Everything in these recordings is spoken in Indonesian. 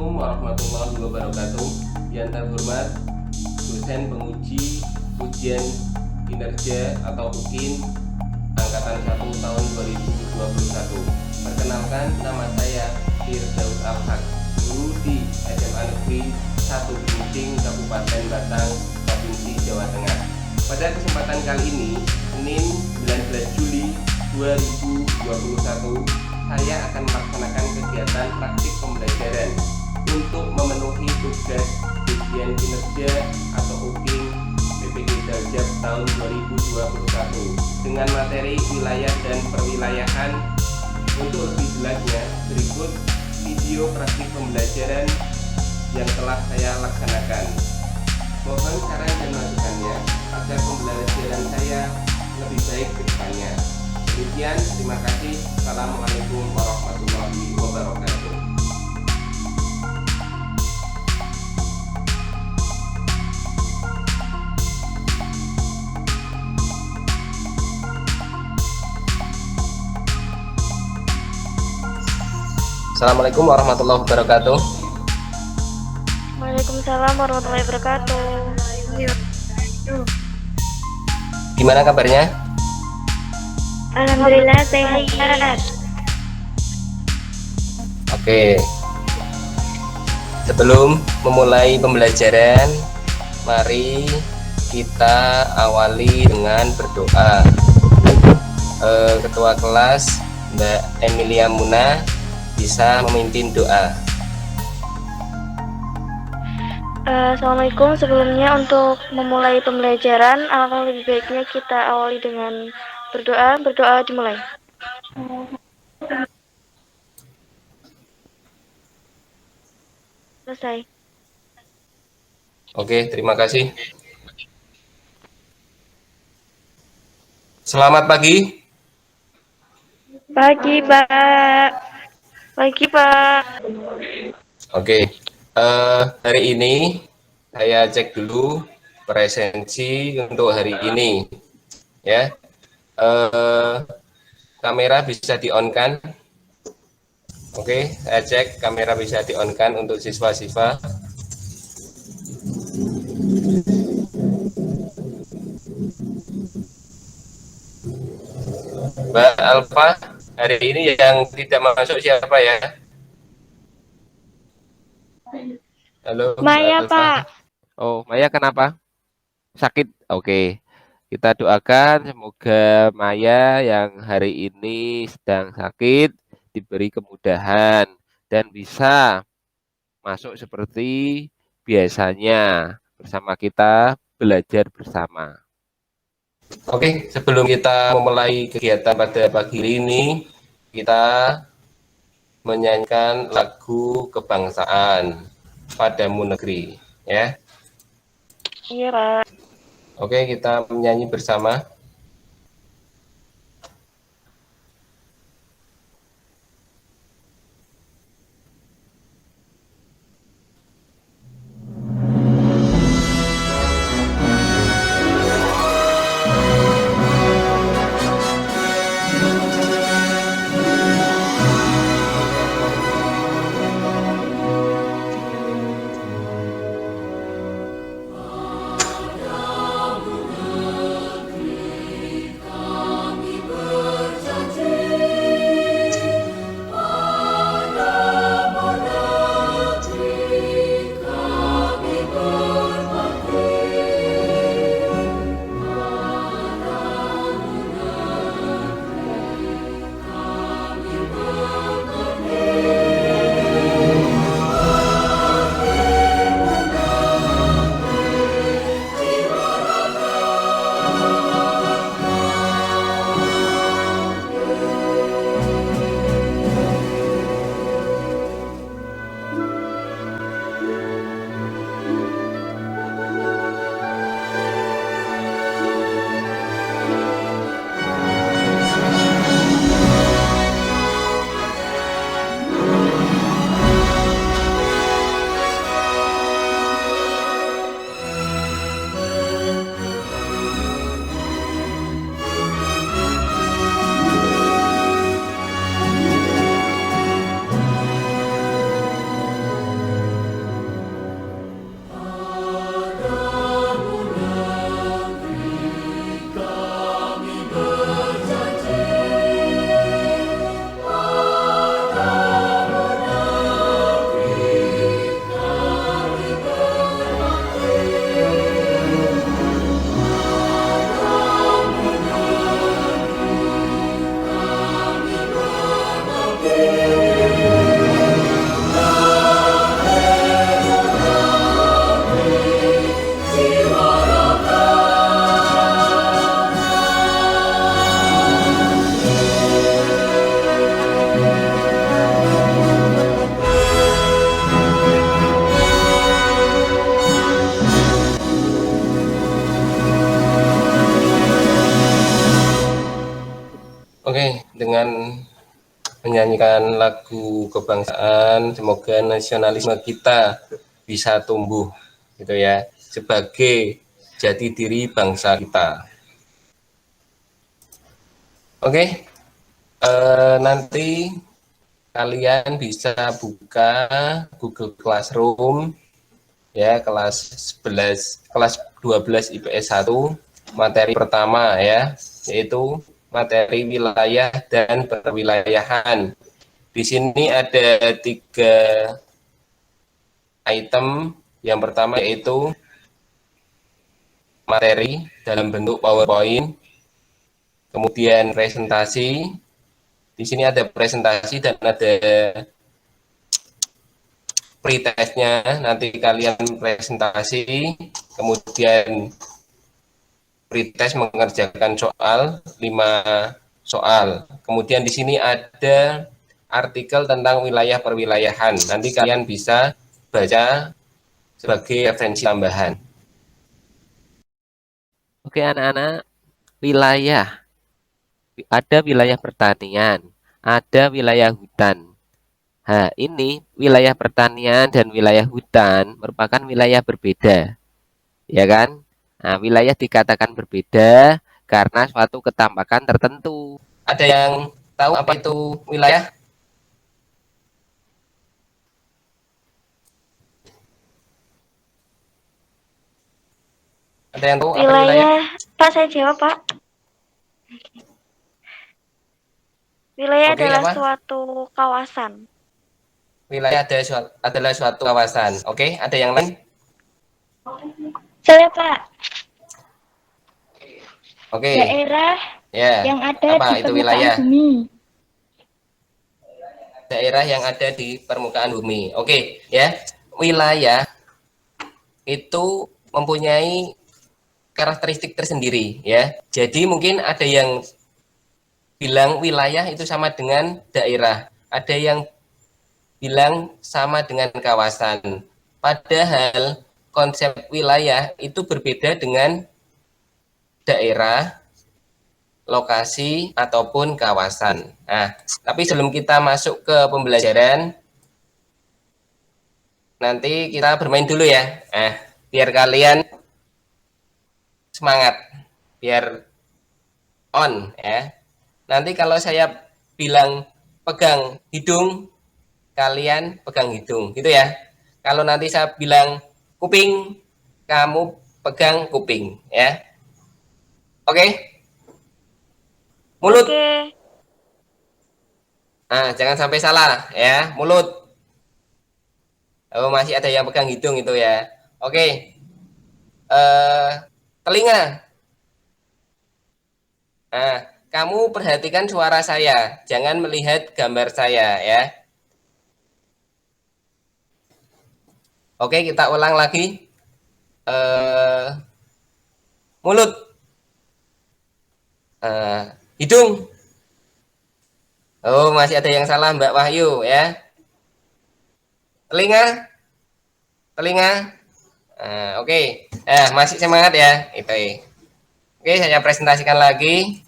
Assalamualaikum warahmatullahi wabarakatuh. Yang terhormat dosen penguji ujian kinerja atau UKIN angkatan 1 tahun 2021. Perkenalkan, nama saya Firdaus Al-Haq, guru di SMA Negeri 1 Binting, Kabupaten Batang, Provinsi Jawa Tengah. Pada kesempatan kali ini, Senin 19 Juli 2021, saya akan melaksanakan kegiatan praktik pembelajaran untuk memenuhi tugas ujian kinerja atau UKIN PPG Darjab tahun 2021 dengan materi wilayah dan perwilayahan. Untuk lebih jelasnya, berikut video praktik pembelajaran yang telah saya laksanakan. Mohon saran dan masukannya agar pembelajaran saya lebih baik ke depannya. Demikian, terima kasih. Assalamualaikum warahmatullahi wabarakatuh. Assalamualaikum warahmatullahi wabarakatuh. Waalaikumsalam warahmatullahi wabarakatuh. Gimana kabarnya? Alhamdulillah sehat. Oke. Sebelum memulai pembelajaran, mari kita awali dengan berdoa. Ketua kelas Mbak Emilia Muna bisa memimpin doa. Assalamualaikum. Sebelumnya untuk memulai pembelajaran, alangkah lebih baiknya kita awali dengan berdoa. Berdoa dimulai. Selesai. Oke, terima kasih. Selamat pagi. Pagi, Pak. Pagi, Pak. Oke, hari ini saya cek dulu presensi untuk hari ini, ya. Kamera bisa di-on-kan? Oke, saya cek kamera bisa di-on-kan untuk siswa-siswa. Mbak Alfa, hari ini yang tidak masuk siapa ya? Halo, Maya, Mbak Alfa. Pak. Oh, Maya kenapa? Sakit? Oke. Kita doakan semoga Maya yang hari ini sedang sakit diberi kemudahan dan bisa masuk seperti biasanya bersama kita belajar bersama. Oke, sebelum kita memulai kegiatan pada pagi ini, kita menyanyikan lagu kebangsaan Padamu Negeri, ya. Iya, Pak. Oke, kita menyanyi bersama. Oke, dengan menyanyikan lagu kebangsaan, semoga nasionalisme kita bisa tumbuh gitu ya, sebagai jati diri bangsa kita. Oke, nanti kalian bisa buka Google Classroom ya, kelas 11, kelas 12 IPS 1, materi pertama ya, yaitu materi wilayah dan perwilayahan. Di sini ada 3 item. Yang pertama yaitu materi dalam bentuk PowerPoint, kemudian presentasi. Di sini ada presentasi dan ada pretestnya. Nanti kalian presentasi, kemudian pretest mengerjakan soal 5 soal. Kemudian di sini ada artikel tentang wilayah perwilayahan. Nanti kalian bisa baca sebagai referensi tambahan. Oke anak-anak, wilayah. Ada wilayah pertanian, ada wilayah hutan. Nah, ini wilayah pertanian dan wilayah hutan merupakan wilayah berbeda, ya kan? Nah, wilayah dikatakan berbeda karena suatu ketambakan tertentu. Ada yang tahu apa itu wilayah? Ada yang tahu apa itu wilayah? Wilayah, Pak, saya jawab, Pak. Wilayah Oke, adalah apa? suatu kawasan. Wilayah adalah suatu kawasan. Oke, ada yang lain? Saya, Pak, Oke, daerah ya. yang ada Apa di itu permukaan wilayah? bumi. Daerah yang ada di permukaan bumi. Oke, ya. Wilayah itu mempunyai karakteristik tersendiri, ya. Jadi mungkin ada yang bilang wilayah itu sama dengan daerah. Ada yang bilang sama dengan kawasan. Padahal konsep wilayah itu berbeda dengan daerah, lokasi, ataupun kawasan. Nah, tapi sebelum kita masuk ke pembelajaran, nanti kita bermain dulu ya. Nah, biar kalian semangat, biar on ya. Nanti kalau saya bilang pegang hidung, kalian pegang hidung, gitu ya. Kalau nanti saya bilang kuping, kamu pegang kuping, ya. Oke? Mulut. Oke. Nah, jangan sampai salah, ya. Mulut. Oh, masih ada yang pegang hidung itu ya. Oke. Telinga. Nah, kamu perhatikan suara saya, jangan melihat gambar saya, ya. Oke, kita ulang lagi. Mulut. Hidung. Oh, masih ada yang salah Mbak Wahyu ya. Telinga. Telinga. Oke. Masih semangat ya. Itu. Oke, saya presentasikan lagi.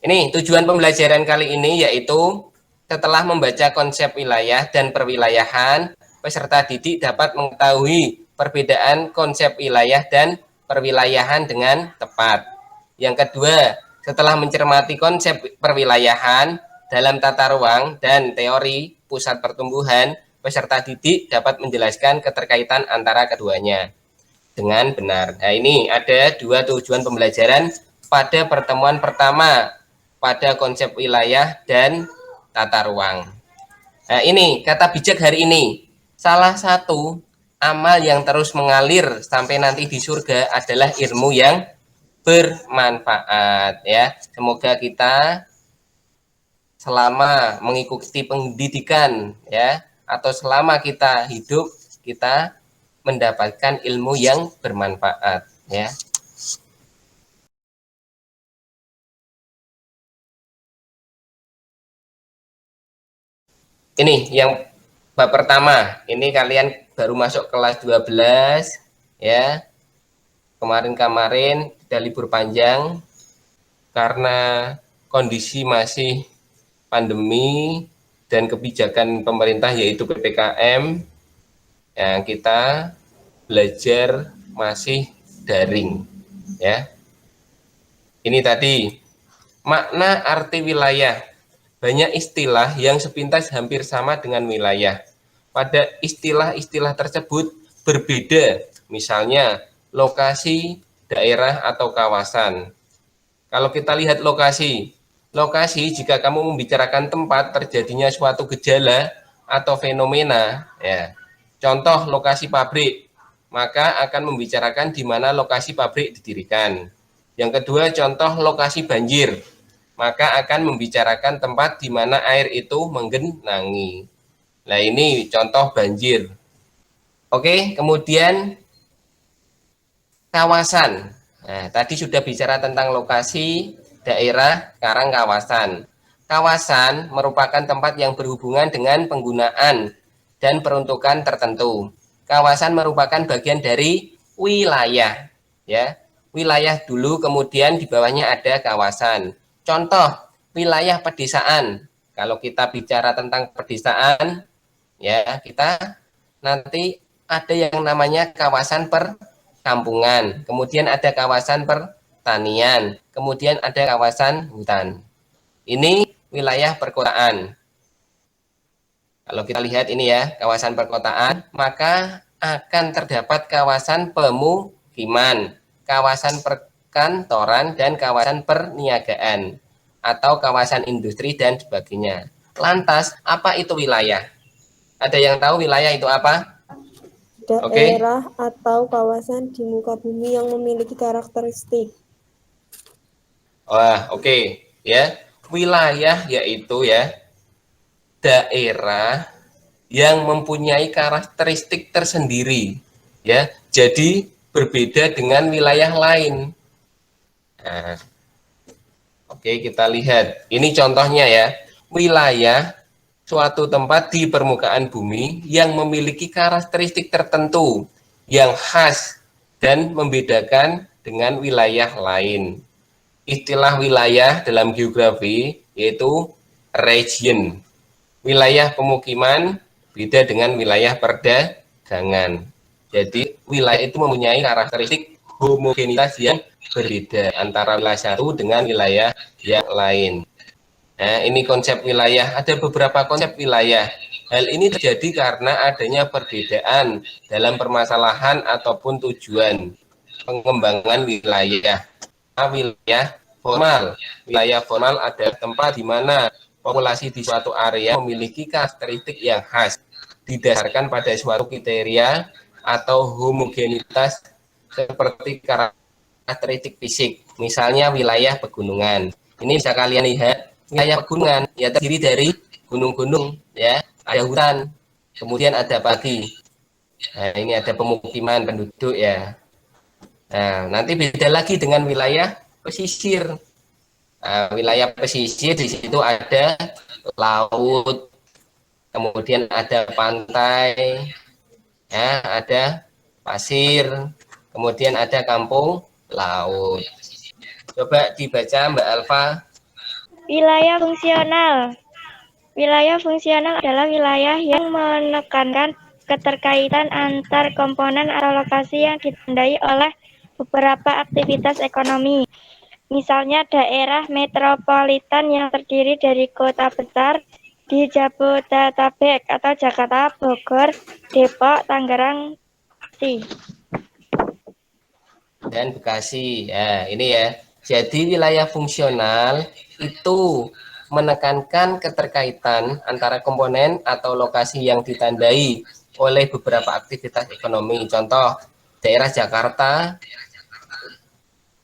Ini tujuan pembelajaran kali ini yaitu setelah membaca konsep wilayah dan perwilayahan, peserta didik dapat mengetahui perbedaan konsep wilayah dan perwilayahan dengan tepat. Yang kedua, setelah mencermati konsep perwilayahan dalam tata ruang dan teori pusat pertumbuhan, peserta didik dapat menjelaskan keterkaitan antara keduanya dengan benar. Nah, ini ada 2 tujuan pembelajaran pada pertemuan pertama pada konsep wilayah dan tata ruang. Nah, ini kata bijak hari ini. Salah satu amal yang terus mengalir sampai nanti di surga adalah ilmu yang bermanfaat ya. Semoga kita selama mengikuti pendidikan ya atau selama kita hidup kita mendapatkan ilmu yang bermanfaat ya. Ini yang bab pertama. Ini kalian baru masuk kelas 12 ya. Kemarin-kemarin kita libur panjang karena kondisi masih pandemi dan kebijakan pemerintah yaitu PPKM, yang kita belajar masih daring, ya. Ini tadi makna arti wilayah. Banyak istilah yang sepintas hampir sama dengan wilayah. Pada istilah-istilah tersebut berbeda, misalnya lokasi, daerah, atau kawasan. Kalau kita lihat lokasi, lokasi jika kamu membicarakan tempat terjadinya suatu gejala atau fenomena, ya. Contoh lokasi pabrik, maka akan membicarakan di mana lokasi pabrik didirikan. Yang kedua, contoh lokasi banjir, maka akan membicarakan tempat di mana air itu menggenangi. Nah, ini contoh banjir. Oke, kemudian kawasan. Nah, tadi sudah bicara tentang lokasi, daerah, sekarang kawasan. Kawasan merupakan tempat yang berhubungan dengan penggunaan dan peruntukan tertentu. Kawasan merupakan bagian dari wilayah, ya. Wilayah dulu, kemudian di bawahnya ada kawasan. Contoh, wilayah pedesaan. Kalau kita bicara tentang pedesaan, ya, kita nanti ada yang namanya kawasan perkampungan, kemudian ada kawasan pertanian, kemudian ada kawasan hutan. Ini wilayah perkotaan. Kalau kita lihat ini ya, kawasan perkotaan, maka akan terdapat kawasan pemukiman, kawasan perkantoran, dan kawasan perniagaan, atau kawasan industri dan sebagainya. Lantas, apa itu wilayah? Ada yang tahu wilayah itu apa? Daerah atau kawasan di muka bumi yang memiliki karakteristik. Wah, oke. Ya. Wilayah yaitu ya daerah yang mempunyai karakteristik tersendiri, ya. Jadi berbeda dengan wilayah lain. Nah, oke, kita lihat. Ini contohnya ya. Wilayah suatu tempat di permukaan bumi yang memiliki karakteristik tertentu yang khas dan membedakan dengan wilayah lain. Istilah wilayah dalam geografi yaitu region. Wilayah pemukiman beda dengan wilayah perdagangan. Jadi wilayah itu mempunyai karakteristik homogenitas yang berbeda antara wilayah satu dengan wilayah yang lain. Nah, ini konsep wilayah. Ada beberapa konsep wilayah. Hal ini terjadi karena adanya perbedaan dalam permasalahan ataupun tujuan pengembangan wilayah. Wilayah formal. Wilayah formal adalah tempat di mana populasi di suatu area memiliki karakteristik yang khas didasarkan pada suatu kriteria atau homogenitas seperti karakteristik fisik. Misalnya wilayah pegunungan. Ini bisa kalian lihat, wilayah pegunungan ya terdiri dari gunung-gunung, ya, ada hutan, kemudian ada pagi. Nah, ini ada pemukiman penduduk ya. Nah, nanti beda lagi dengan wilayah pesisir. Nah, wilayah pesisir di situ ada laut, kemudian ada pantai, ya, ada pasir, kemudian ada kampung laut. Coba dibaca Mbak Alfa. Wilayah fungsional. Wilayah fungsional adalah wilayah yang menekankan keterkaitan antar komponen atau lokasi yang ditandai oleh beberapa aktivitas ekonomi. Misalnya daerah metropolitan yang terdiri dari kota besar di Jabodetabek atau Jakarta, Bogor, Depok, Tangerang, dan Bekasi. Ya, ini ya. Jadi wilayah fungsional itu menekankan keterkaitan antara komponen atau lokasi yang ditandai oleh beberapa aktivitas ekonomi. Contoh, daerah Jakarta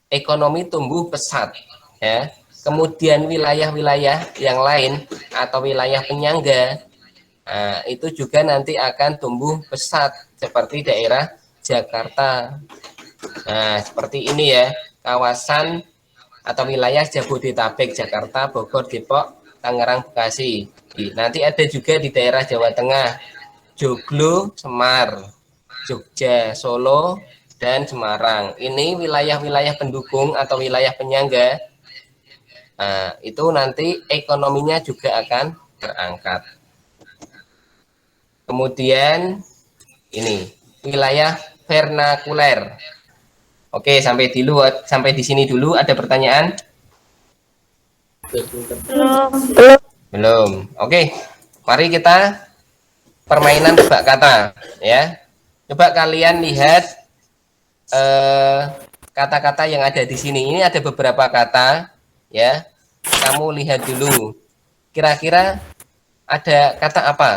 ekonomi tumbuh pesat, ya. Kemudian wilayah-wilayah yang lain atau wilayah penyangga, nah, itu juga nanti akan tumbuh pesat seperti daerah Jakarta. Nah, seperti ini ya, kawasan atau wilayah Jabodetabek, Jakarta, Bogor, Depok, Tangerang, Bekasi. Nanti ada juga di daerah Jawa Tengah, Joglo, Semar, Jogja, Solo, dan Semarang. Ini wilayah-wilayah pendukung atau wilayah penyangga. Nah, itu nanti ekonominya juga akan terangkat. Kemudian ini wilayah vernakuler. Oke, sampai di sini dulu. Ada pertanyaan? Belum. Belum. Oke, mari kita permainan tebak kata, ya. Coba kalian lihat kata-kata yang ada di sini. Ini ada beberapa kata, ya. Kamu lihat dulu. Kira-kira ada kata apa?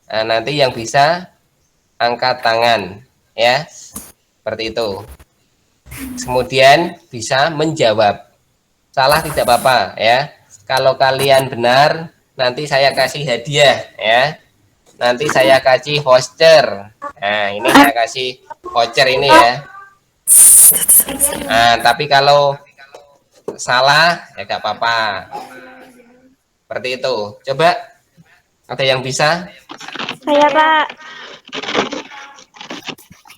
Nah, nanti yang bisa angkat tangan, ya. Seperti itu. Kemudian bisa menjawab. Salah tidak apa-apa, ya. Kalau kalian benar, nanti saya kasih hadiah, ya. Nanti saya kasih voucher. Nah, ini saya kasih voucher ini, ya. Nah, tapi kalau salah ya gak apa-apa. Seperti itu. Coba ada yang bisa? Saya, Pak.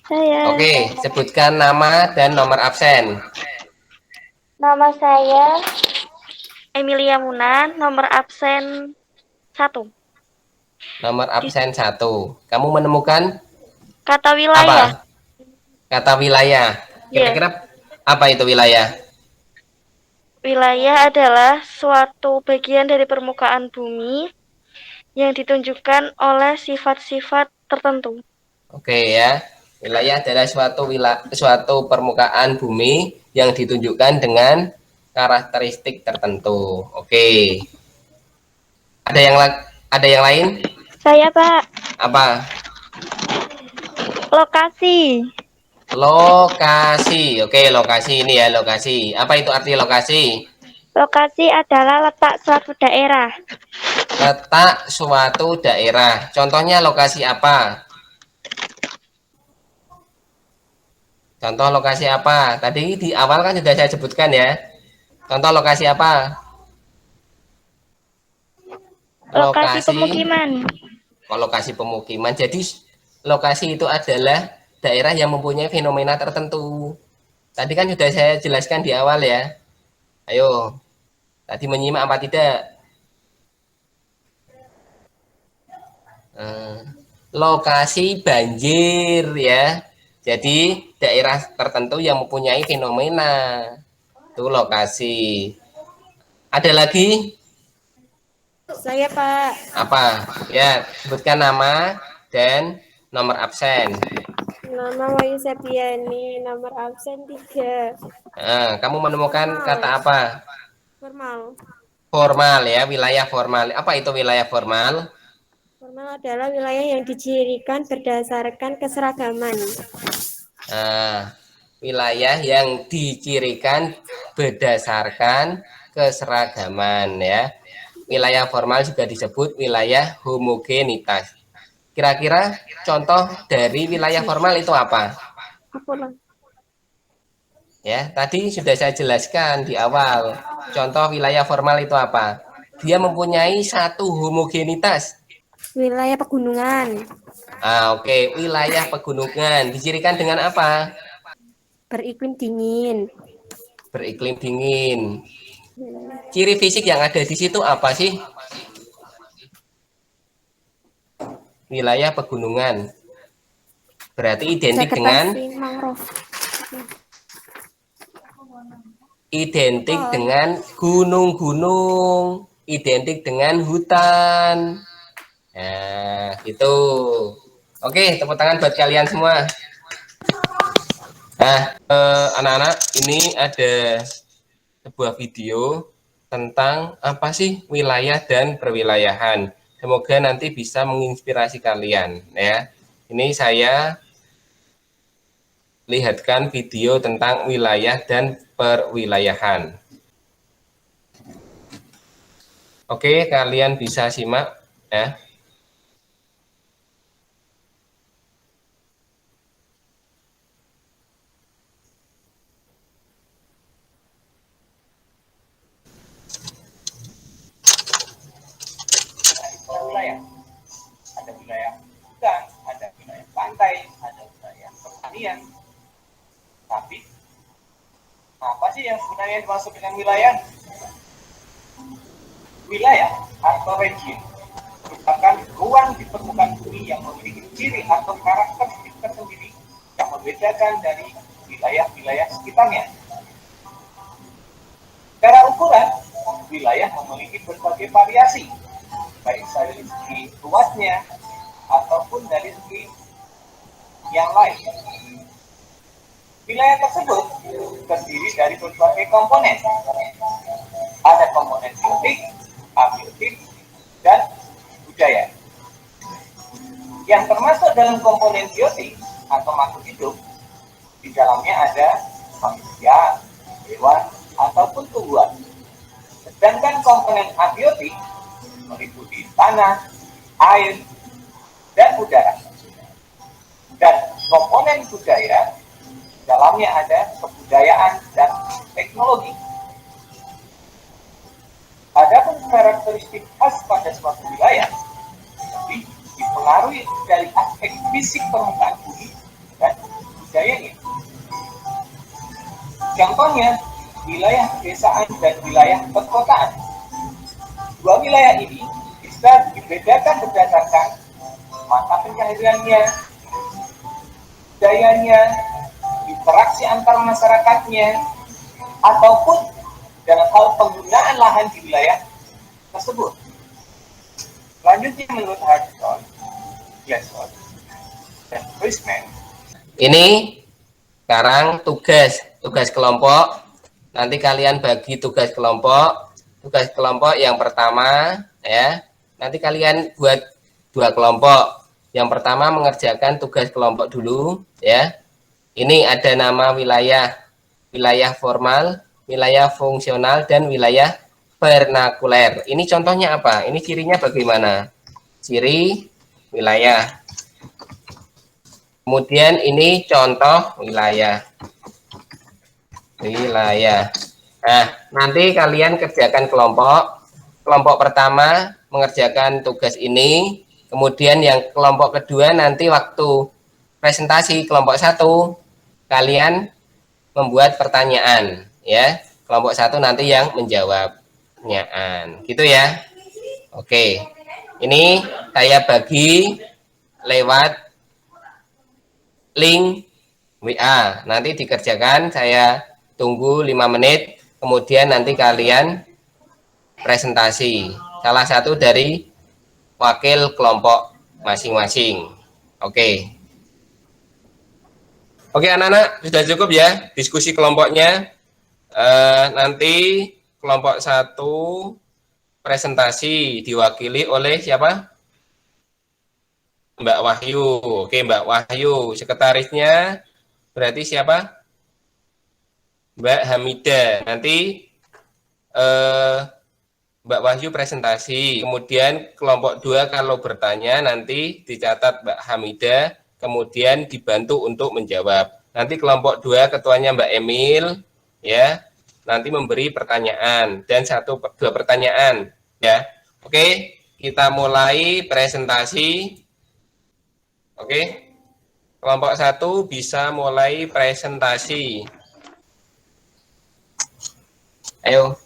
Saya. Oke, sebutkan nama dan nomor absen. Nama saya Emilia Munan, nomor absen 1. Nomor absen 1. Kamu menemukan Kata wilayah. apa? Kata wilayah. Kira-kira apa itu wilayah? Wilayah adalah suatu bagian dari permukaan bumi yang ditunjukkan oleh sifat-sifat tertentu. Oke ya. Wilayah adalah suatu permukaan bumi yang ditunjukkan dengan karakteristik tertentu. Oke. Ada yang lain? Saya, Pak. Apa? Lokasi. Lokasi. Oke, lokasi ini ya, lokasi. Apa itu arti lokasi? Lokasi adalah letak suatu daerah. Letak suatu daerah. Contohnya lokasi apa? Contoh lokasi apa? Tadi di awal kan sudah saya sebutkan ya. Contoh lokasi apa? Lokasi pemukiman. Lokasi pemukiman. Jadi lokasi itu adalah daerah yang mempunyai fenomena tertentu. Tadi kan sudah saya jelaskan di awal ya. Ayo, tadi menyimak apa tidak? Lokasi banjir ya. Jadi daerah tertentu yang mempunyai fenomena itu lokasi. Ada lagi? Saya, Pak. Apa? Ya, sebutkan nama dan nomor absen. Nama Wahyu Septiani, nomor absen 3. Nah, kamu menemukan kata apa? Formal. Formal ya, wilayah formal. Apa itu wilayah formal? Formal adalah wilayah yang dicirikan berdasarkan keseragaman. Nah, wilayah yang dicirikan berdasarkan keseragaman ya. Wilayah formal juga disebut wilayah homogenitas. Kira-kira contoh dari wilayah formal itu apa? Ya, tadi sudah saya jelaskan di awal. Contoh wilayah formal itu apa? Dia mempunyai satu homogenitas. Wilayah pegunungan. Oke. Wilayah pegunungan dicirikan dengan apa? Beriklim dingin. Beriklim dingin. Ciri fisik yang ada di situ apa sih? Wilayah pegunungan. Berarti identik dengan gunung-gunung, identik dengan hutan. Nah, itu. Oke, tepuk tangan buat kalian semua. Nah, anak-anak, ini ada sebuah video tentang apa sih wilayah dan perwilayahan. Semoga nanti bisa menginspirasi kalian ya. Ini saya lihatkan video tentang wilayah dan perwilayahan. Oke, kalian bisa simak ya. Ada wilayah hutan, ada wilayah pantai, ada wilayah pertanian. sih yang sebenarnya dimaksud dengan wilayah? Wilayah atau region merupakan ruang di permukaan bumi yang memiliki ciri atau karakteristik tersendiri yang membedakan dari wilayah-wilayah sekitarnya. Secara ukuran, wilayah memiliki berbagai variasi, baik dari segi luasnya ataupun dari segi yang lain. Wilayah tersebut terdiri dari berbagai komponen. Ada komponen biotik, abiotik, dan budaya. Yang termasuk dalam komponen biotik atau makhluk hidup, di dalamnya ada manusia, hewan, ataupun tumbuhan. Sedangkan komponen abiotik meliputi tanah, air, dan udara. Dan komponen budaya, di dalamnya ada kebudayaan dan teknologi. Adapun karakteristik khas pada suatu wilayah dipengaruhi dari aspek fisik permukaan bumi dan budayanya. Contohnya, wilayah pedesaan dan wilayah perkotaan. Dua wilayah ini bisa dibedakan berdasarkan mata pencahariannya, budayanya, interaksi antar masyarakatnya, ataupun dalam hal penggunaan lahan di wilayah tersebut. Selanjutnya menurut Hudson, Glasgow, dan Frischman. Ini sekarang tugas kelompok. Nanti kalian bagi tugas kelompok. Tugas kelompok yang pertama ya. Nanti kalian buat 2 kelompok. Yang pertama mengerjakan tugas kelompok dulu ya. Ini ada nama wilayah formal, wilayah fungsional, dan wilayah vernakuler. Ini contohnya apa? Ini cirinya bagaimana? Ciri wilayah. Kemudian ini contoh wilayah. Nah, nanti kalian kerjakan kelompok. Kelompok pertama mengerjakan tugas ini. Kemudian yang kelompok kedua nanti waktu presentasi kelompok 1 kalian membuat pertanyaan ya. Kelompok 1 nanti yang menjawab pertanyaan. Gitu ya. Oke. Ini saya bagi lewat link WA. Nanti dikerjakan, saya tunggu 5 menit. Kemudian nanti kalian presentasi. Salah satu dari wakil kelompok masing-masing. Oke. Oke anak-anak, sudah cukup ya diskusi kelompoknya. Nanti kelompok 1 presentasi diwakili oleh siapa? Mbak Wahyu. Oke, Mbak Wahyu. Sekretarisnya berarti siapa? Mbak Hamida. Nanti Mbak Wahyu presentasi. Kemudian kelompok 2 kalau bertanya nanti dicatat Mbak Hamida. Kemudian dibantu untuk menjawab. Nanti kelompok 2 ketuanya Mbak Emil, ya, nanti memberi pertanyaan dan 1-2 pertanyaan, ya. Oke, kita mulai presentasi. Oke, kelompok 1 bisa mulai presentasi. Ayo.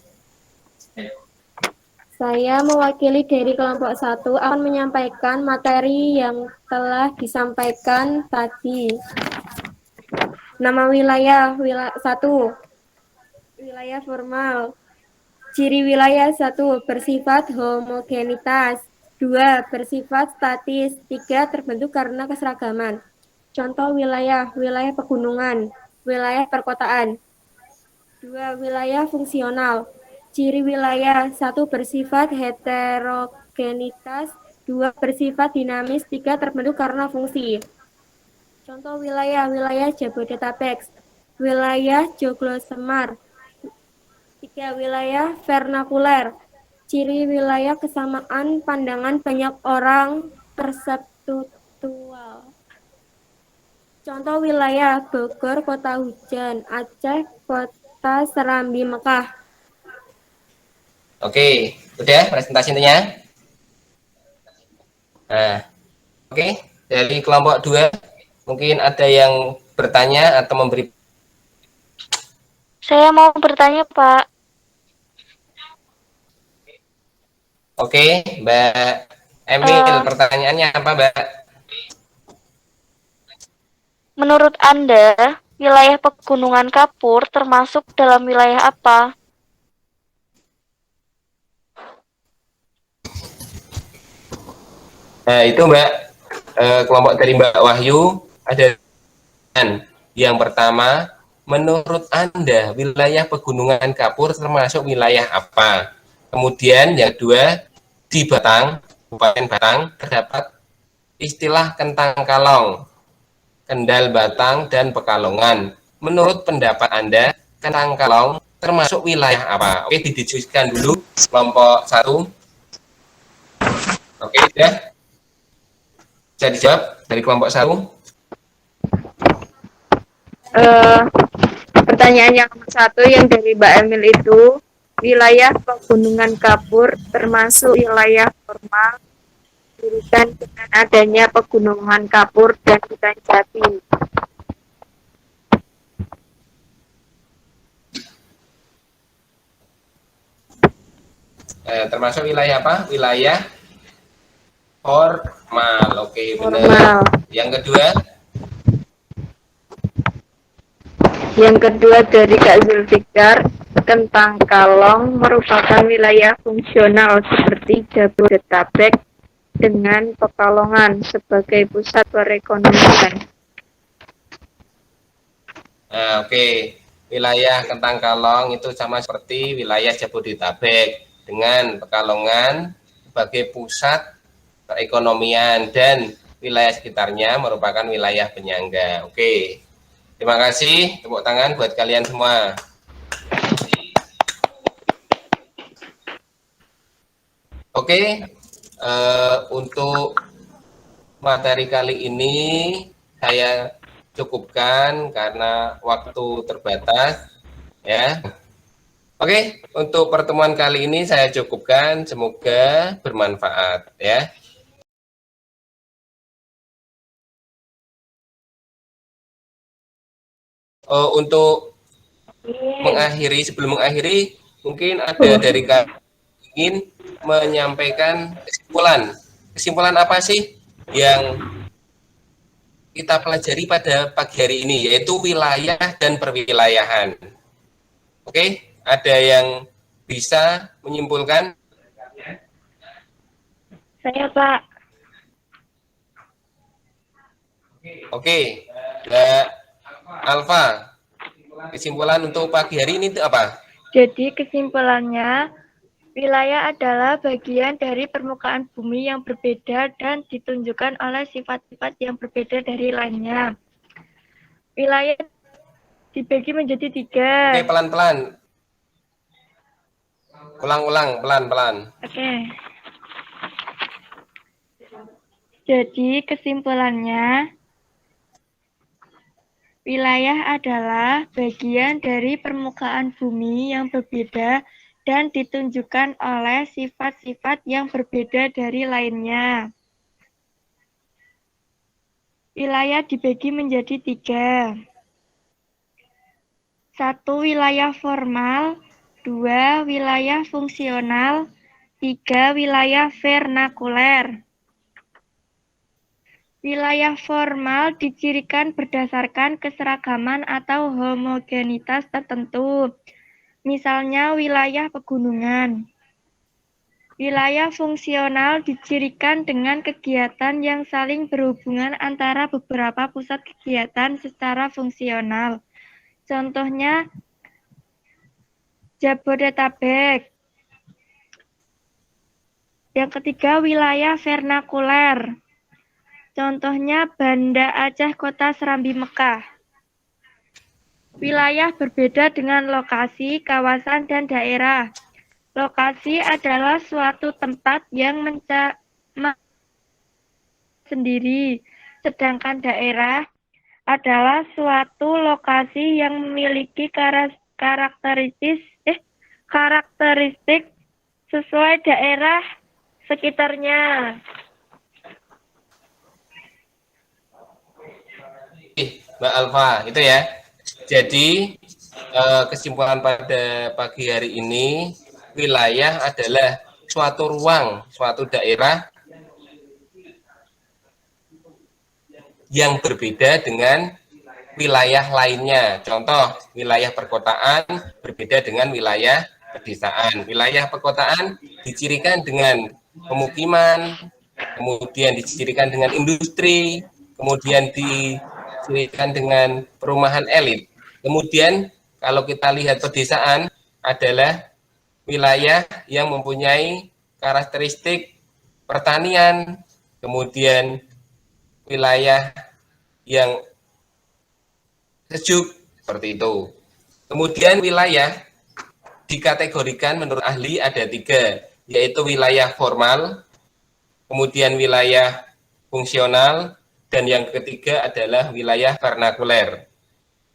Saya mewakili dari kelompok 1 akan menyampaikan materi yang telah disampaikan tadi. Nama wilayah 1. Wilayah formal. Ciri wilayah 1. Bersifat homogenitas. 2. Bersifat statis. 3. Terbentuk karena keseragaman. Contoh wilayah pegunungan, wilayah perkotaan. 2. Wilayah fungsional. Ciri wilayah 1. Bersifat heterogenitas, 2. Bersifat dinamis, 3. Terbentuk karena fungsi. Contoh wilayah Jabodetabek, wilayah Joglosemar. 3. Wilayah vernakuler. Ciri wilayah kesamaan pandangan banyak orang perseptual. Contoh wilayah Bogor, kota hujan, Aceh, kota Serambi, Mekah. Oke, udah presentasinya. Nah, oke, dari kelompok 2 mungkin ada yang bertanya atau memberi. Saya mau bertanya, Pak. Oke, Mbak Emil, Eh, pertanyaannya apa, Mbak? Menurut Anda, wilayah Pegunungan Kapur termasuk dalam wilayah apa? Nah, itu Mbak, kelompok dari Mbak Wahyu ada yang pertama, menurut Anda wilayah Pegunungan Kapur termasuk wilayah apa? Kemudian yang kedua, di Batang, Kabupaten Batang terdapat istilah kentang kalong, Kendal Batang dan Pekalongan. Menurut pendapat Anda, kentang kalong termasuk wilayah apa? Oke, didiskusikan dulu kelompok satu. Oke, sudah bisa dijawab dari kelompok satu. Pertanyaan yang nomor 1 yang dari Mbak Emil itu, wilayah Pegunungan Kapur termasuk wilayah formal didirikan dengan adanya Pegunungan Kapur dan hutan jati. Termasuk wilayah apa? Wilayah formal. Oke, benar. Formal. Yang kedua, Yang kedua dari Kak Zulfikar, Kentang Kalong merupakan wilayah fungsional seperti Jabodetabek dengan Pekalongan sebagai pusat perekonomian. nah, oke, wilayah Kentang Kalong itu sama seperti wilayah Jabodetabek dengan Pekalongan sebagai pusat perekonomian dan wilayah sekitarnya merupakan wilayah penyangga. Oke, terima kasih. Tepuk tangan buat kalian semua. Oke, untuk materi kali ini saya cukupkan karena waktu terbatas, ya. Oke, untuk pertemuan kali ini saya cukupkan. Semoga bermanfaat, ya. Untuk mengakhiri, sebelum mengakhiri, mungkin ada dari kalian ingin menyampaikan kesimpulan. Kesimpulan apa sih yang kita pelajari pada pagi hari ini, yaitu wilayah dan perwilayahan. Oke, ada yang bisa menyimpulkan? Saya, Pak. Oke, Mbak Alfa, kesimpulan untuk pagi hari ini itu apa? Jadi kesimpulannya, wilayah adalah bagian dari permukaan bumi yang berbeda dan ditunjukkan oleh sifat-sifat yang berbeda dari lainnya. Wilayah dibagi menjadi 3. Oke, pelan-pelan. Ulang-ulang, pelan-pelan. Oke. Jadi kesimpulannya, wilayah adalah bagian dari permukaan bumi yang berbeda dan ditunjukkan oleh sifat-sifat yang berbeda dari lainnya. Wilayah dibagi menjadi 3. 1. Wilayah formal, 2. Wilayah fungsional, 3. Wilayah vernakuler. Wilayah formal dicirikan berdasarkan keseragaman atau homogenitas tertentu, misalnya wilayah pegunungan. Wilayah fungsional dicirikan dengan kegiatan yang saling berhubungan antara beberapa pusat kegiatan secara fungsional. Contohnya, Jabodetabek. Yang ketiga, wilayah vernakuler. Contohnya Banda Aceh Kota Serambi Mekah. Wilayah berbeda dengan lokasi, kawasan, dan daerah. Lokasi adalah suatu tempat yang sendiri, sedangkan daerah adalah suatu lokasi yang memiliki karakteristik sesuai daerah sekitarnya. Mbak Alfa, itu ya. Jadi kesimpulan pada pagi hari ini, wilayah adalah suatu ruang, suatu daerah yang berbeda dengan wilayah lainnya. Contoh, wilayah perkotaan berbeda dengan wilayah pedesaan. Wilayah perkotaan dicirikan dengan pemukiman, kemudian dicirikan dengan industri, kemudian dicirikan dengan perumahan elit. Kemudian kalau kita lihat pedesaan adalah wilayah yang mempunyai karakteristik pertanian, kemudian wilayah yang sejuk seperti itu. Kemudian wilayah dikategorikan menurut ahli ada 3, yaitu wilayah formal, kemudian wilayah fungsional, dan yang ketiga adalah wilayah vernakuler.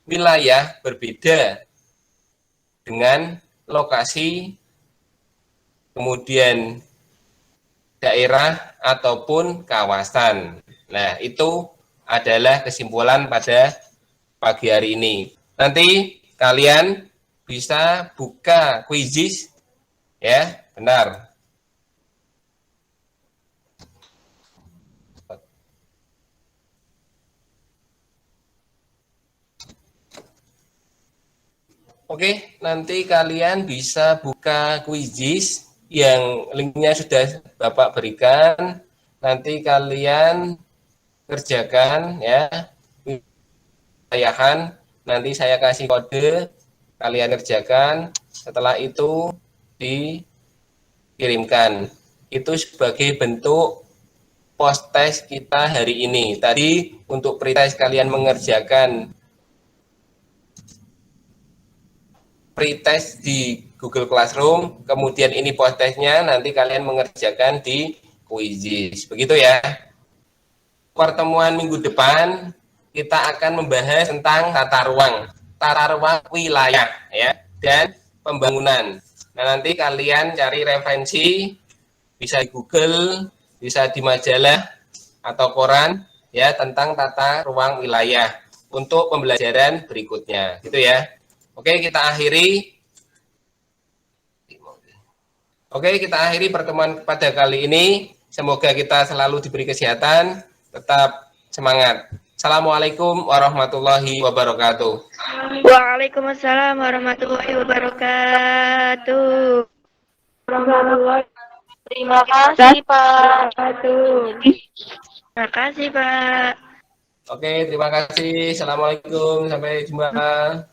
Wilayah berbeda dengan lokasi, kemudian daerah ataupun kawasan. Nah, itu adalah kesimpulan pada pagi hari ini. Nanti kalian bisa buka kuisis, ya, benar. Oke, nanti kalian bisa buka kuisis yang linknya sudah Bapak berikan. Nanti kalian kerjakan ya, wilayahan. Nanti saya kasih kode, kalian kerjakan. Setelah itu dikirimkan. Itu sebagai bentuk post test kita hari ini. Tadi untuk pretest kalian mengerjakan pretest di Google Classroom, kemudian ini post testnya nanti kalian mengerjakan di Quizzes. Begitu ya. Pertemuan minggu depan kita akan membahas tentang tata ruang wilayah ya, dan pembangunan. Nah, nanti kalian cari referensi bisa di Google, bisa di majalah atau koran ya tentang tata ruang wilayah untuk pembelajaran berikutnya. Gitu ya. Oke, kita akhiri pertemuan pada kali ini. Semoga kita selalu diberi kesehatan, tetap semangat. Assalamualaikum warahmatullahi wabarakatuh. Waalaikumsalam warahmatullahi wabarakatuh. Terima kasih, Pak. Terima kasih, Pak. Oke, terima kasih. Assalamualaikum. Sampai jumpa.